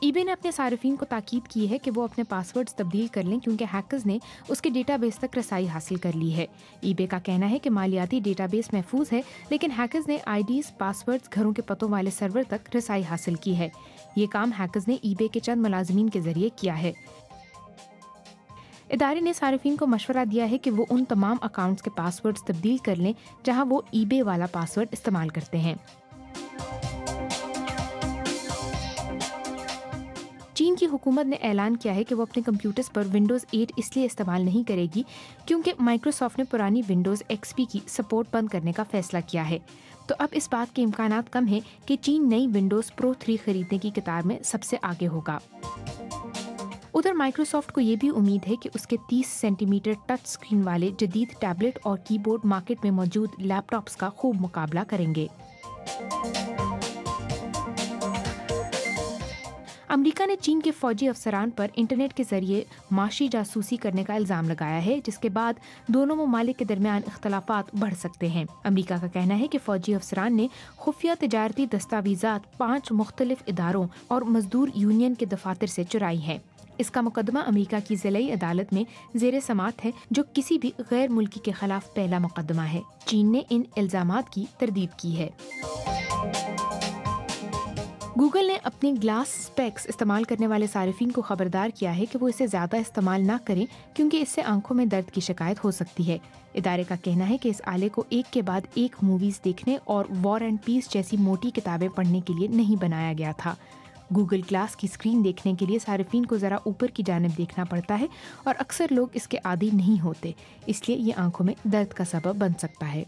ای بے نے اپنے صارفین کو تاکید کی ہے کہ وہ اپنے پاسورڈز تبدیل کر لیں کیونکہ ہیکرز نے اس کے ڈیٹا بیس تک رسائی حاصل کر لی ہے۔ ای بے کا کہنا ہے کہ مالیاتی ڈیٹا بیس محفوظ ہے، لیکن ہیکرز نے آئی ڈیز، پاسورڈز، گھروں کے پتوں والے سرور تک رسائی حاصل کی ہے۔ یہ کام ہیکرز نے ای بے کے چند ملازمین کے ذریعے کیا ہے۔ ادارے نے صارفین کو مشورہ دیا ہے کہ وہ ان تمام اکاؤنٹس کے پاسورڈز تبدیل کر لیں جہاں وہ ای بے والا پاسورڈ استعمال کرتے ہیں۔ چین کی حکومت نے اعلان کیا ہے کہ وہ اپنے کمپیوٹرز پر ونڈوز 8 اس لیے استعمال نہیں کرے گی کیونکہ مائکروسافٹ نے پرانی ونڈوز ایکس پی کی سپورٹ بند کرنے کا فیصلہ کیا ہے۔ تو اب اس بات کے امکانات کم ہیں کہ چین نئی ونڈوز پرو 3 خریدنے کی قطار میں سب سے آگے ہوگا۔ ادھر مائکروسافٹ کو یہ بھی امید ہے کہ اس کے 30 سینٹی میٹر ٹچ سکرین والے جدید ٹیبلٹ اور کی بورڈ مارکیٹ میں موجود لیپ ٹاپس کا خوب مقابلہ کریں گے۔ امریکہ نے چین کے فوجی افسران پر انٹرنیٹ کے ذریعے معاشی جاسوسی کرنے کا الزام لگایا ہے، جس کے بعد دونوں ممالک کے درمیان اختلافات بڑھ سکتے ہیں۔ امریکہ کا کہنا ہے کہ فوجی افسران نے خفیہ تجارتی دستاویزات 5 مختلف اداروں اور مزدور یونین کے دفاتر سے چرائی ہیں۔ اس کا مقدمہ امریکہ کی ضلعی عدالت میں زیر سماعت ہے، جو کسی بھی غیر ملکی کے خلاف پہلا مقدمہ ہے۔ چین نے ان الزامات کی تردید کی ہے۔ گوگل نے اپنی گلاس اسپیکس استعمال کرنے والے صارفین کو خبردار کیا ہے کہ وہ اسے زیادہ استعمال نہ کریں کیونکہ اس سے آنکھوں میں درد کی شکایت ہو سکتی ہے۔ ادارے کا کہنا ہے کہ اس آلے کو ایک کے بعد ایک موویز دیکھنے اور وار اینڈ پیس جیسی موٹی کتابیں پڑھنے کے لیے نہیں بنایا گیا تھا۔ گوگل گلاس کی اسکرین دیکھنے کے لیے صارفین کو ذرا اوپر کی جانب دیکھنا پڑتا ہے اور اکثر لوگ اس کے عادی نہیں ہوتے، اس لیے یہ آنکھوں میں درد کا سبب بن سکتا ہے۔